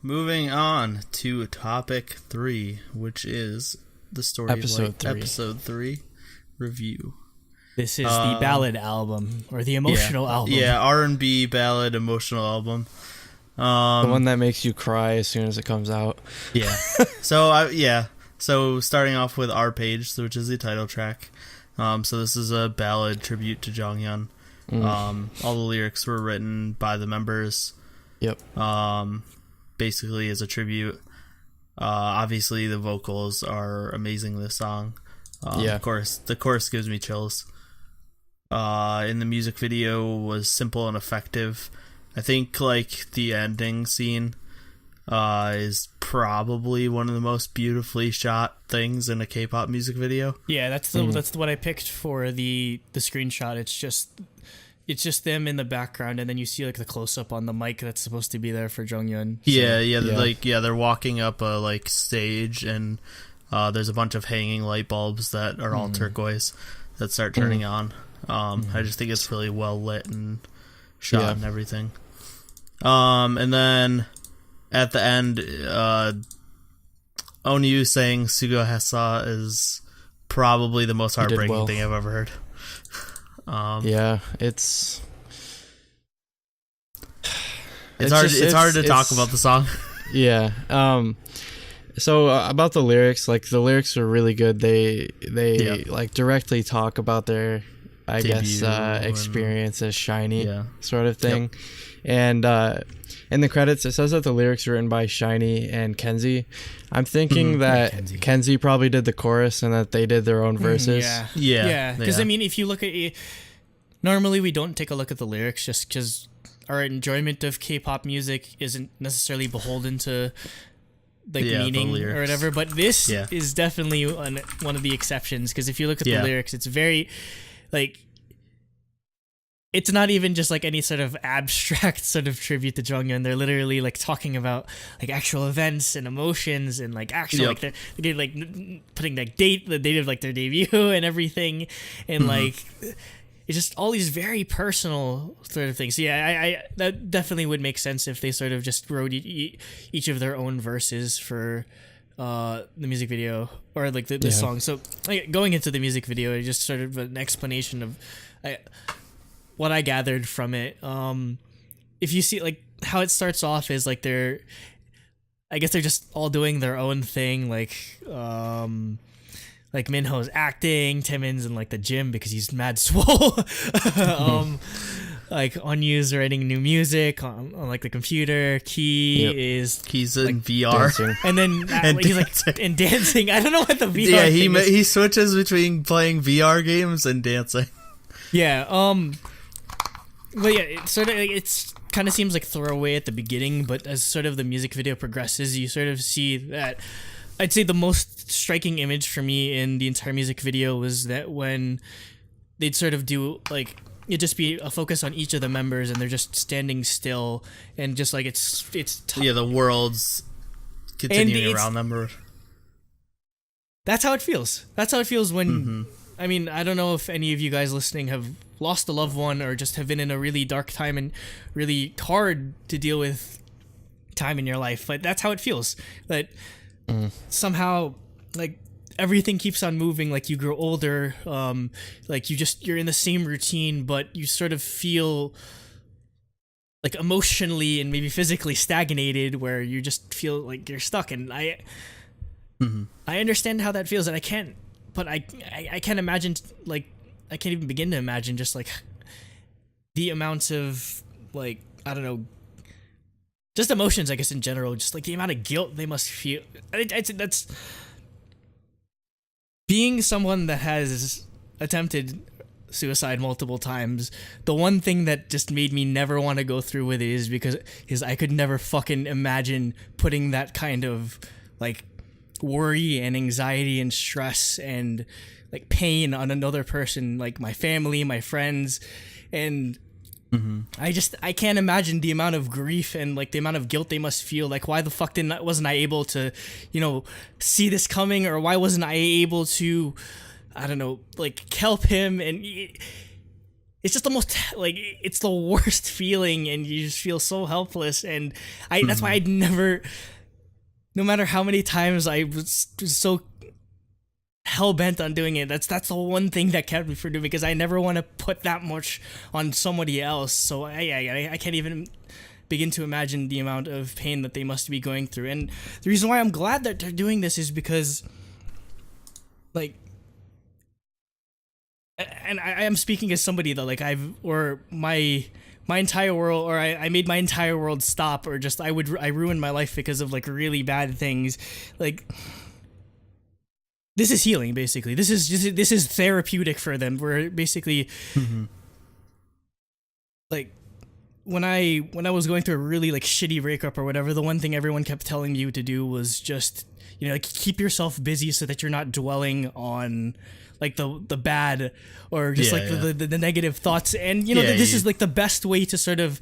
moving on to topic 3, which is the story episode 3 review. This is the ballad album, or the emotional album. Yeah, R&B ballad emotional album. The one that makes you cry as soon as it comes out. Yeah. So starting off with Our Page, which is the title track. So this is a ballad tribute to Jonghyun. All the lyrics were written by the members. Yep. Basically as a tribute. Obviously the vocals are amazing in this song. Of course, the chorus gives me chills. In the music video was simple and effective. I think like the ending scene is probably one of the most beautifully shot things in a K-pop music video. Yeah, that's what I picked for the screenshot. It's just them in the background, and then you see like the close up on the mic that's supposed to be there for Jonghyun. So, they're walking up a like stage, and there's a bunch of hanging light bulbs that are all turquoise that start turning on. I just think it's really well lit and shot and everything. And then at the end, Onyu saying Sugo Hesa is probably the most heartbreaking thing I've ever heard. It's hard to talk about the song. Yeah. So about the lyrics, like the lyrics are really good. They like directly talk about their experience as SHINee sort of thing. Yep. And in the credits it says that the lyrics are written by SHINee and Kenzie. I'm thinking that Kenzie probably did the chorus and that they did their own verses. Because I mean, if you look at it, normally we don't take a look at the lyrics just because our enjoyment of K-pop music isn't necessarily beholden to like meaning or whatever, but this is definitely one of the exceptions, because if you look at the lyrics, it's very like, it's not even just like any sort of abstract sort of tribute to Jonghyun. They're literally like talking about like actual events and emotions and like actual like they're like putting like the date of like their debut and everything, and like it's just all these very personal sort of things. So I that definitely would make sense if they sort of just wrote each of their own verses for the music video or like the song. So like, going into the music video, just sort of an explanation of what I gathered from it. If you see like how it starts off is like they're just all doing their own thing, like Minho's acting, Taemin's in like the gym because he's mad swole. Like Onyu's writing new music on like the computer. He's in like, VR, dancing. And then he's like in dancing. I don't know what the VR. Yeah, thing is. He switches between playing VR games and dancing. Yeah. But yeah, it sort of it's kind of seems like throwaway at the beginning, but as sort of the music video progresses, you sort of see that. I'd say the most striking image for me in the entire music video was that when they'd sort of do like it'd just be a focus on each of the members and they're just standing still and just like it's the world's continuing around them. That's how it feels. That's how it feels when I mean, I don't know if any of you guys listening have lost a loved one or just have been in a really dark time and really hard to deal with time in your life, but that's how it feels. That somehow like everything keeps on moving, like you grow older, like you're in the same routine, but you sort of feel like emotionally and maybe physically stagnated, where you just feel like you're stuck. And I understand how that feels, and I can't imagine, like I can't even begin to imagine just like the amounts of like, I don't know, just emotions, I guess, in general, just like the amount of guilt they must feel. That's being someone that has attempted suicide multiple times. The one thing that just made me never want to go through with it is I could never fucking imagine putting that kind of like worry and anxiety and stress and like pain on another person, like my family, my friends, and I can't imagine the amount of grief and like the amount of guilt they must feel. Like, why the fuck wasn't I able to, see this coming, or why wasn't I able to, I don't know, like help him? And it's just the most like it's the worst feeling, and you just feel so helpless. And that's why I'd never, no matter how many times I was so hell bent on doing it, that's the one thing that kept me from doing it, because I never want to put that much on somebody else. So I can't even begin to imagine the amount of pain that they must be going through. And the reason why I'm glad that they're doing this is because, like, and I am speaking as somebody that, like, my entire world, or I made my entire world stop, or just I ruined my life because of, like, really bad things. Like, this is healing, basically. This is therapeutic for them. Where basically, like, when I was going through a really, like, shitty breakup or whatever, the one thing everyone kept telling you to do was just, you know, like, keep yourself busy so that you're not dwelling on, like, the bad, or just the negative thoughts. And, you know, this is, like, the best way to sort of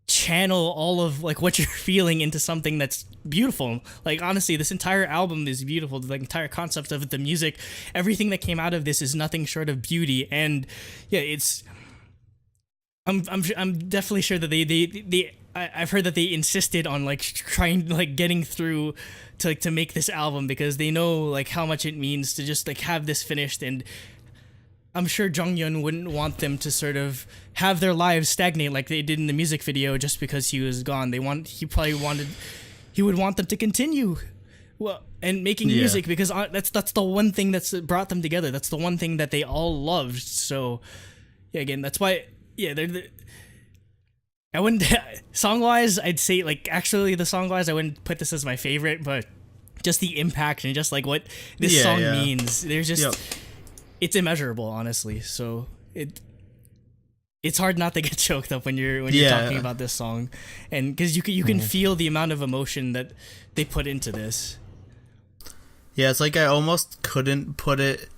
channel all of, like, what you're feeling into something that's beautiful. Like, honestly, this entire album is beautiful. The entire concept of it, the music, everything that came out of this is nothing short of beauty. And yeah, it's, I'm definitely sure that I've heard that they insisted on, like, trying, like, getting through to make this album, because they know, like, how much it means to just, like, have this finished. And I'm sure Jonghyun wouldn't want them to sort of have their lives stagnate like they did in the music video just because he was gone. He would want them to continue, well, and making music, because that's the one thing that's brought them together. That's the one thing that they all loved. So yeah, again, that's why I wouldn't, song-wise, I'd say, like, actually, the song-wise, I wouldn't put this as my favorite, but just the impact and just, like, what this song means, there's just, it's immeasurable, honestly. So it's hard not to get choked up when you're talking about this song, and because you can feel the amount of emotion that they put into this. Yeah, it's like I almost couldn't put it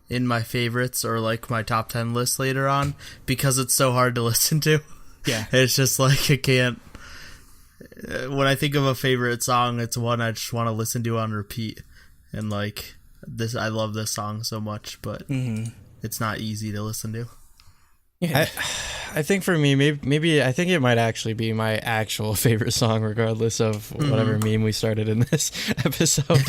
in my favorites or, like, my top 10 list later on, because it's so hard to listen to. Yeah. It's just like, I can't, when I think of a favorite song, it's one I just want to listen to on repeat. And, like, this, I love this song so much, but it's not easy to listen to. Yeah. I think for me, maybe I think it might actually be my actual favorite song, regardless of whatever meme we started in this episode.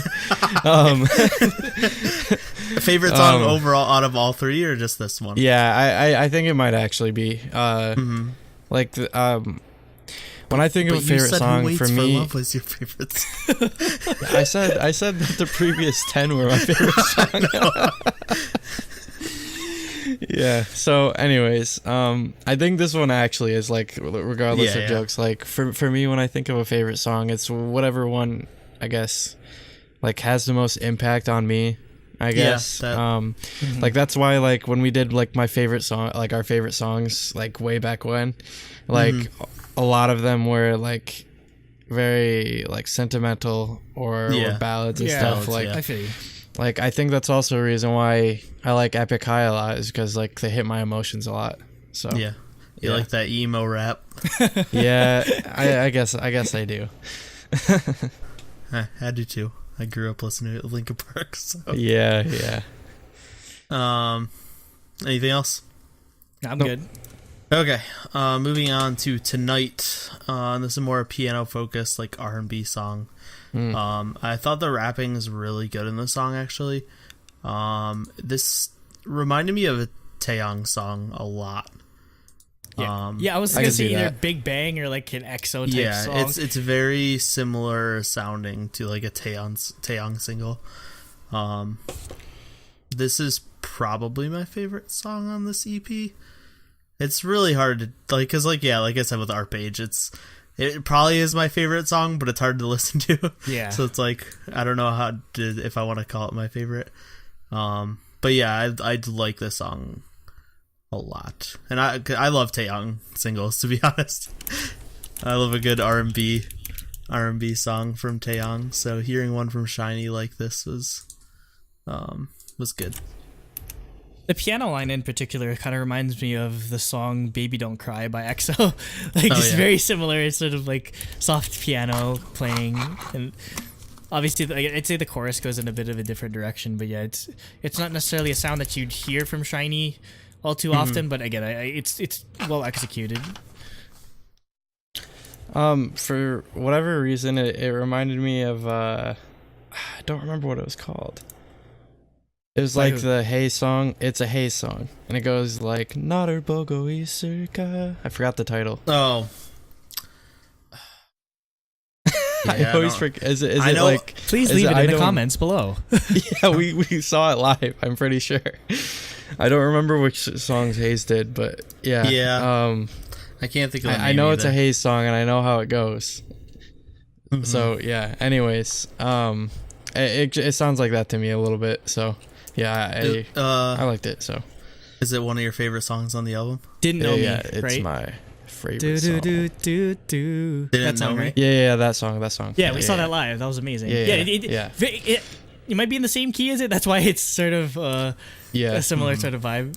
Favorite song overall out of all three, or just this one? Yeah, I think it might actually be. Like, when I think of a favorite song, for me, for Love was your favorite song. I said that the previous 10 were my favorite song. Yeah. So, anyways, I think this one actually is, like, regardless of jokes, like, for me, when I think of a favorite song, it's whatever one, I guess, like, has the most impact on me, I guess. Like, that's why, like, when we did, like, my favorite song, like, our favorite songs, like, way back when, like, a lot of them were, like, very, like, sentimental or ballads and stuff. Like, I feel you. Like, I think that's also a reason why I like Epic High a lot, is because, like, they hit my emotions a lot. So you like that emo rap? Yeah, I guess I do. I do too. I grew up listening to Linkin Park. So. Yeah. Anything else? I'm good. Okay. Moving on to Tonight. This is more a piano focused, like, R&B song. I thought the rapping is really good in the song, actually. This reminded me of a Taeyong song a lot. I was gonna say either Big Bang or, like, an EXO type song. Yeah, it's very similar sounding to, like, a Taeyong single. This is probably my favorite song on this EP. It's really hard to, like, because, like, like I said with Art Page, it probably is my favorite song, but it's hard to listen to. Yeah. So it's like, I don't know if I want to call it my favorite. But yeah, I like this song a lot, and I love Taeyong singles, to be honest. I love a good R&B song from Taeyong. So hearing one from SHINee like this was good. The piano line in particular kind of reminds me of the song Baby Don't Cry by EXO. Like, it's very similar. It's sort of like soft piano playing, and obviously I'd say the chorus goes in a bit of a different direction, but yeah, it's not necessarily a sound that you'd hear from SHINee all too often, but again, it's well executed. For whatever reason, it reminded me of I don't remember what it was called. It was like the Hey song. It's a Hey song, and it goes like Nader Bogo Isuka. I forgot the title. Oh. Yeah, I always forget. Is it I know, like? Please leave it in the comments below. Yeah, we saw it live. I'm pretty sure. I don't remember which songs Hayes did, but yeah. Yeah. I can't think of the name I know either. it's a Hayes song, and I know how it goes. Mm-hmm. So yeah. Anyways, it sounds like that to me a little bit. So yeah, I liked it. So. Is it one of your favorite songs on the album? Didn't Know Me. Yeah, it's right? my favorite song. Didn't Know Me? Yeah, that song. Yeah, we saw that live. That was amazing. Yeah. You might be in the same key as it. That's why it's sort of a similar sort of vibe.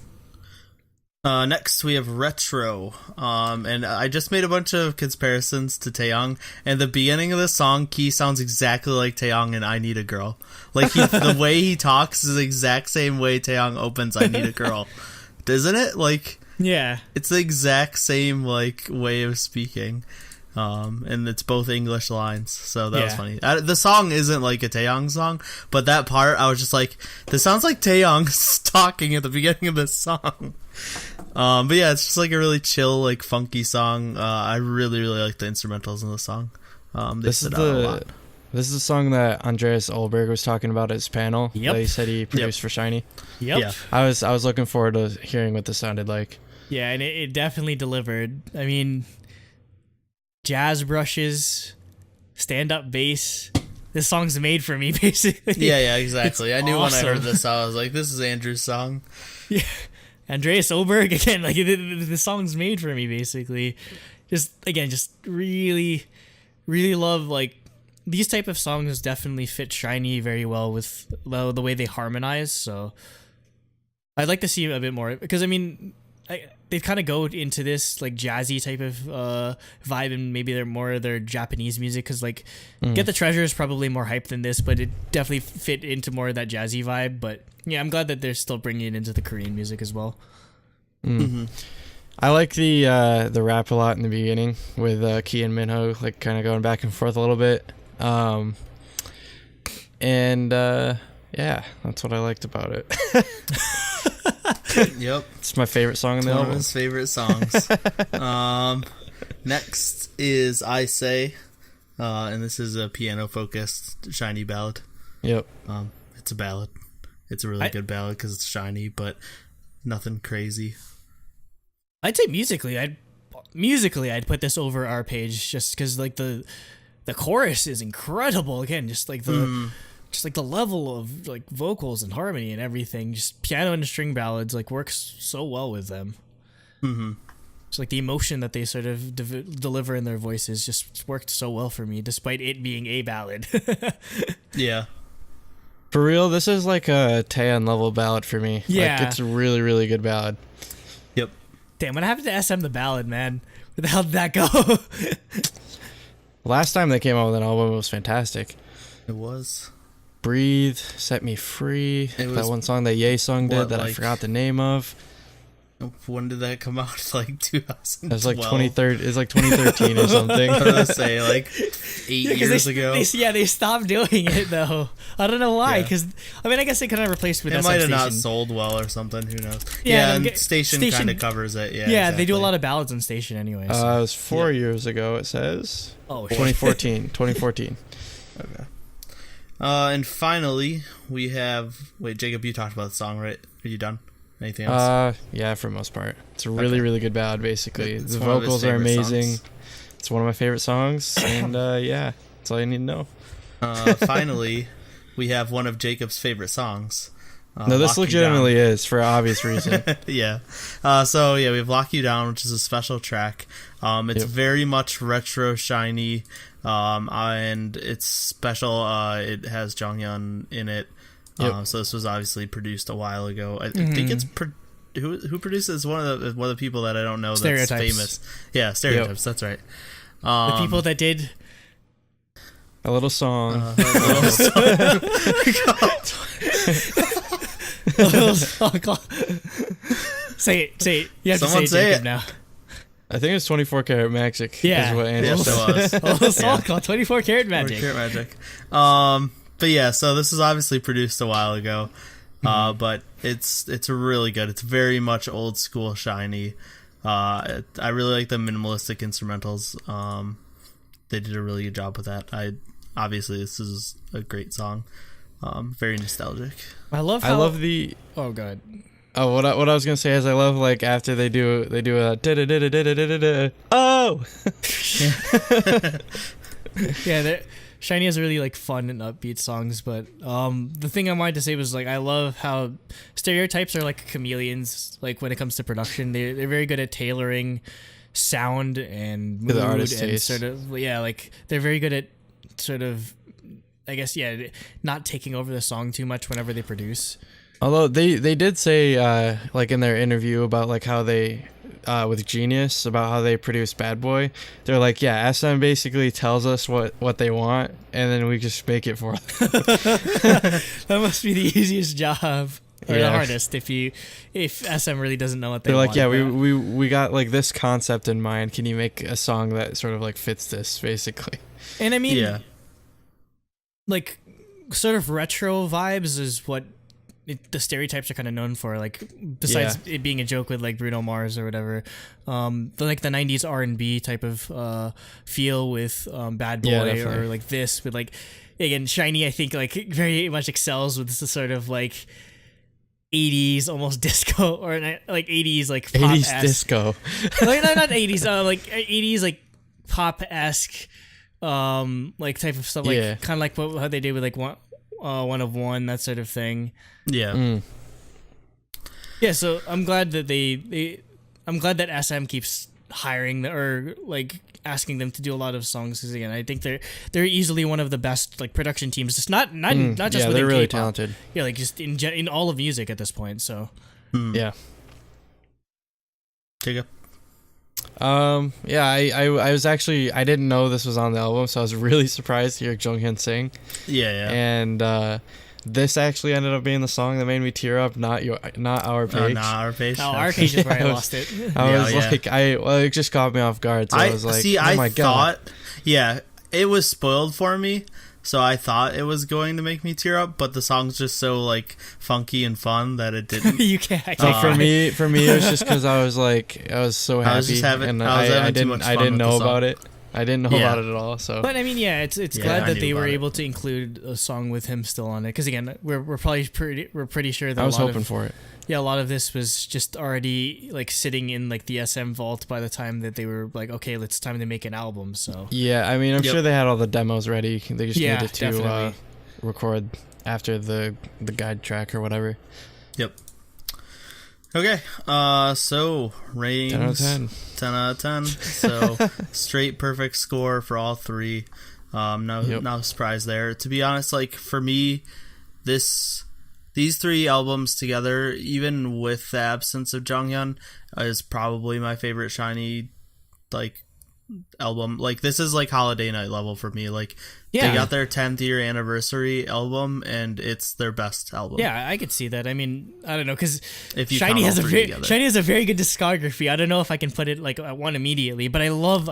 Next we have Retro, and I just made a bunch of comparisons to Taeyong, and the beginning of the song, Key sounds exactly like Taeyong in I Need a Girl. Like, the way he talks is the exact same way Taeyong opens I Need a Girl. Isn't it? Like, yeah. It's the exact same, like, way of speaking. And it's both English lines, so that was funny. The song isn't like a Taeyong song, but that part, I was just like, this sounds like Taeyong talking at the beginning of this song. But yeah, it's just like a really chill, like funky song. I really, really like the instrumentals in the song. They stood out a lot. This is the song that Andreas Ohlberg was talking about at his panel. Yep. That he said he produced for SHINee. Yep. Yeah. I was looking forward to hearing what this sounded like. Yeah, and it definitely delivered. I mean, jazz brushes, stand-up bass. This song's made for me, basically. Yeah, exactly. I knew awesome. when I heard this, I was like, this is Andrew's song. Yeah. Andreas Ohlberg, again, like, the song's made for me, basically. Just really, really love, like, these type of songs definitely fit SHINee very well with the way they harmonize, so I'd like to see a bit more, because, I mean, they kind of go into this, like, jazzy type of vibe, and maybe they're more of their Japanese music, because, like, Get the Treasure is probably more hype than this, but it definitely fit into more of that jazzy vibe, but yeah, I'm glad that they're still bringing it into the Korean music as well. Mm-hmm. I like the rap a lot in the beginning with Key and Minho, like, kind of going back and forth a little bit. Yeah, that's what I liked about it. Yep. It's my favorite song in the album. One of his favorite songs. Next is I Say, and this is a piano-focused SHINee ballad. Yep. It's a ballad. It's a really good ballad because it's SHINee, but nothing crazy. I'd say musically, I'd put this over Our Page, just because, like, the chorus is incredible. Again, just like the level of, like, vocals and harmony and everything. Just piano and string ballads, like, works so well with them. Mm-hmm. Just like the emotion that they sort of deliver in their voices just worked so well for me, despite it being a ballad. Yeah. For real, this is like a Taeyeon level ballad for me. Yeah. Like, it's a really, really good ballad. Yep. Damn, what happened to SM the Ballad, man? Where the hell did that go? Last time they came out with an album, it was fantastic. It was. Breathe, Set Me Free. That one song that Ye Sung did that I forgot the name of. When did that come out? Like 2012? It was like 2013. It's like 2013 or something. I was gonna say, like 8 years ago. They stopped doing it though. I don't know why. Because I mean, I guess they kind of replaced with. It SM might have Station. not sold well or something. Who knows? Yeah, and Station kind of covers it. Yeah. Yeah, exactly. They do a lot of ballads on Station anyway. So. It was 4 years ago. It says. Oh, 2014. 2014. Okay. And finally, we have. Wait, Jacob, you talked about the song, right? Are you done? Anything else? Yeah, for the most part. It's a really, really good ballad, basically. It's the vocals are amazing. Songs. It's one of my favorite songs, and yeah, that's all you need to know. Finally, we have one of Jacob's favorite songs. No, this legitimately is, for obvious reason. Yeah. So, yeah, we have Lock You Down, which is a special track. It's very much retro SHINee, and it's special. It has Jonghyun in it. So this was obviously produced a while ago. I think it's who produced it is one of the people that I don't know that's famous. Yeah, Stereotypes. That's right. The people that did a little song. A little song. Say it. You have Someone to say it, Jacob, it now. I think it's 24 Karat Magic. Yeah. Is what Angel Yes, A whole song called 24 Karat Magic. 24 Karat Magic. But yeah, so this was obviously produced a while ago. But it's really good. It's very much old school SHINee. I really like the minimalistic instrumentals. They did a really good job with that. Obviously this is a great song. Very nostalgic. I love the. Oh god. Oh, what I was gonna say is I love like after they do a oh. Yeah, SHINee has really like fun and upbeat songs, but the thing I wanted to say was like I love how stereotypes are like chameleons. Like when it comes to production, they're very good at tailoring sound and mood the artist's and taste. sort of like they're very good at sort of I guess not taking over the song too much whenever they produce. Although they did say like in their interview about like how they with Genius about how they produce Bad Boy, they're like, yeah, SM basically tells us what they want and then we just make it for them. That must be the easiest job or the hardest if SM really doesn't know what they want. They're like, yeah, we got like this concept in mind. Can you make a song that sort of like fits this basically? And I mean, like sort of retro vibes is what the stereotypes are kind of known for, like besides it being a joke with like Bruno Mars or whatever, like the 90s R&B type of feel with Bad Boy or like this, but like again SHINee I think like very much excels with this sort of like 80s almost disco or like 80s like pop 80s disco like not 80s like 80s like pop-esque like type of stuff, like kind of like how they did with like One of One, that sort of thing. Yeah. Yeah, so I'm glad that I'm glad that SM keeps hiring or like asking them to do a lot of songs, because again I think they're easily one of the best like production teams, just not just within they're really K-pop. talented. Yeah, like just in all of music at this point. So yeah. Jacob. Yeah, I was actually, I didn't know this was on the album, so I was really surprised to hear Jonghyun sing. Yeah. And this actually ended up being the song that made me tear up, not Our Page. Not Our Page. No, Our Page is where I lost it. I was like, it just caught me off guard. So I was like, oh my God. Yeah, it was spoiled for me, so I thought it was going to make me tear up, but the song's just so like funky and fun that it didn't. You can't. For me, it was just because I was so happy, I didn't know about it. I didn't know about it at all. So, but I mean, it's glad that they were able to include a song with him still on it. Because again, we're pretty sure that I was hoping for it. Yeah, a lot of this was just already like sitting in like the SM vault by the time that they were like, okay, it's time to make an album. So yeah, I mean, I'm sure they had all the demos ready. They just needed to record after the guide track or whatever. Yep. Okay, so ratings 10 out of 10. So straight perfect score for all three. No surprise there. To be honest, like for me, these three albums together, even with the absence of Jonghyun, is probably my favorite SHINee like album. Like this is like Holiday Night level for me. Like they got their 10th year anniversary album and it's their best album. Yeah, I could see that. I mean, I don't know, because SHINee has a very good discography. I don't know if I can put it like at one immediately, but I love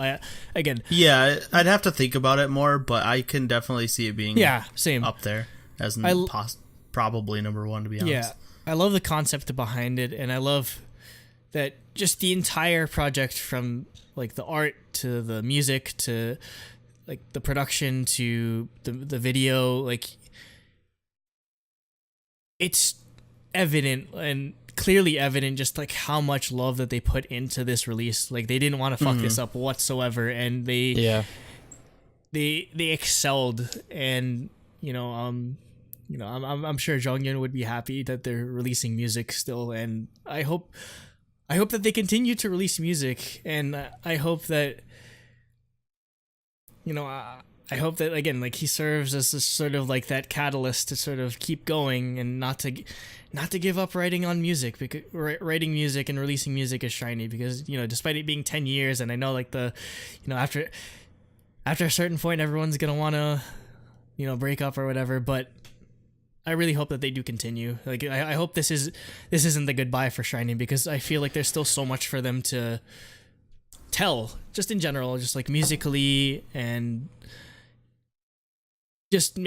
again. Yeah, I'd have to think about it more, but I can definitely see it being same up there as probably number one, to be honest. Yeah, I love the concept behind it, and I love that just the entire project, from like the art to the music to like the production to the video, like it's evident and clearly evident just like how much love that they put into this release. Like they didn't want to fuck this up whatsoever, and they excelled. And I'm sure Jonghyun would be happy that they're releasing music still, and I hope that they continue to release music, and I hope that I hope that again, like he serves as a sort of like that catalyst to sort of keep going and not to give up writing music and releasing music as SHINee, because despite it being 10 years, and I know like after a certain point everyone's gonna want to break up or whatever, but really hope that they do continue. Like I hope this isn't the goodbye for SHINee, because I feel like there's still so much for them to tell, just in general, just like musically, and just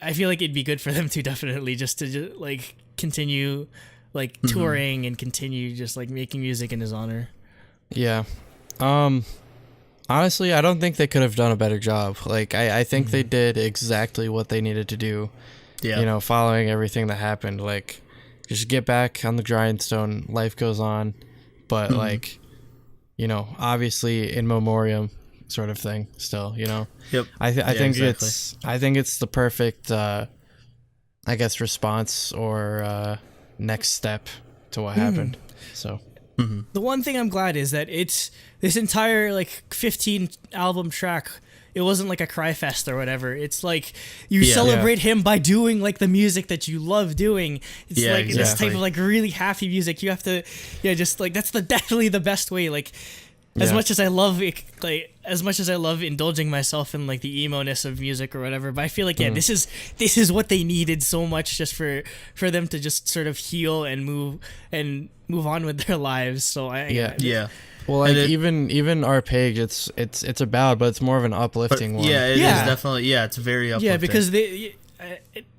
I feel like it'd be good for them to definitely just like continue like touring and continue just like making music in his honor. Yeah. Honestly, I don't think they could have done a better job. Like I think they did exactly what they needed to do. Yeah. You know, following everything that happened, like just get back on the grindstone, life goes on, but like, you know, obviously in memoriam sort of thing still, you know. Yep. I think it's the perfect I guess response or next step to what happened. So the one thing I'm glad is that it's this entire like 15 album track, it wasn't like a cry fest or whatever. It's like you celebrate him by doing like the music that you love doing. It's like this type of like really happy music. You have to just like that's definitely the best way. Like as much as I love it, like as much as I love indulging myself in like the emo-ness of music or whatever, but I feel like this is what they needed so much, just for them to just sort of heal and move on with their lives. So well, like even our page, it's a ballad, but it's more of an uplifting one. Yeah, it is definitely. Yeah, it's very uplifting. Yeah, because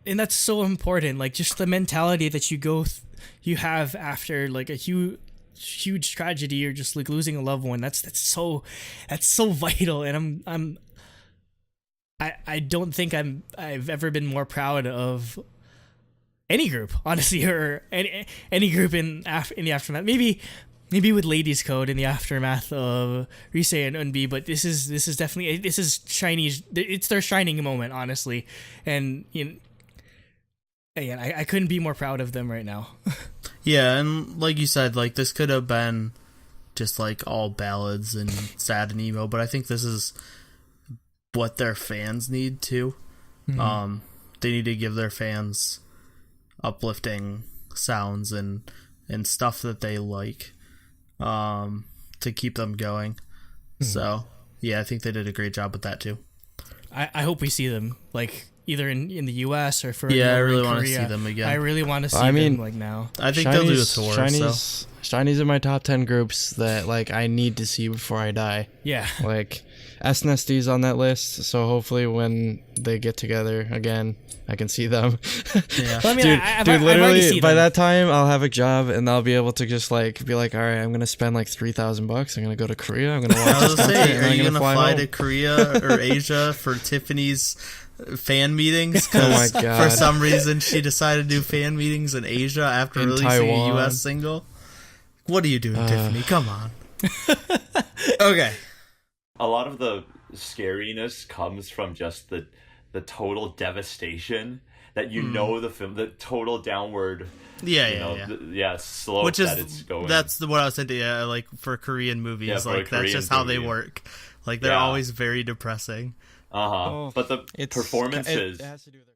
and that's so important. Like just the mentality that you have after like a huge tragedy or just like losing a loved one. That's so vital. And I don't think I've ever been more proud of any group, honestly, or any group in the aftermath. Maybe with Ladies Code in the aftermath of Rise and Unbi, but this is definitely SHINee's. It's their shining moment, honestly, and you know, again, I couldn't be more proud of them right now. Yeah, and like you said, like this could have been just like all ballads and sad and emo, but I think this is what their fans need too. They need to give their fans uplifting sounds and stuff that they like, to keep them going. So yeah, I think they did a great job with that too. I hope we see them like either in the US or for I really want to see them again. I really want to see them like now. I think they'll do a tour. SHINee's in my top 10 groups that like I need to see before I die. Yeah. Like SNSD's on that list, so hopefully when they get together again, I can see them. Yeah. Well, I mean, dude, literally by that time I'll have a job and I'll be able to just like be like, all right, I'm gonna spend like $3,000. I'm gonna go to Korea. I'm gonna watch this concert. Are you gonna fly to Korea or Asia for Tiffany's fan meetings? Oh my god! For some reason, she decided to do fan meetings in Asia after releasing Taiwan. A US single. What are you doing, Tiffany? Come on. Okay. A lot of the scariness comes from just the total devastation that know the film, the total downward slope which is, that it's going. That's what I was saying. Yeah, like for Korean movies, like that's just how they work. Like they're always very depressing. But the performances. It has to do with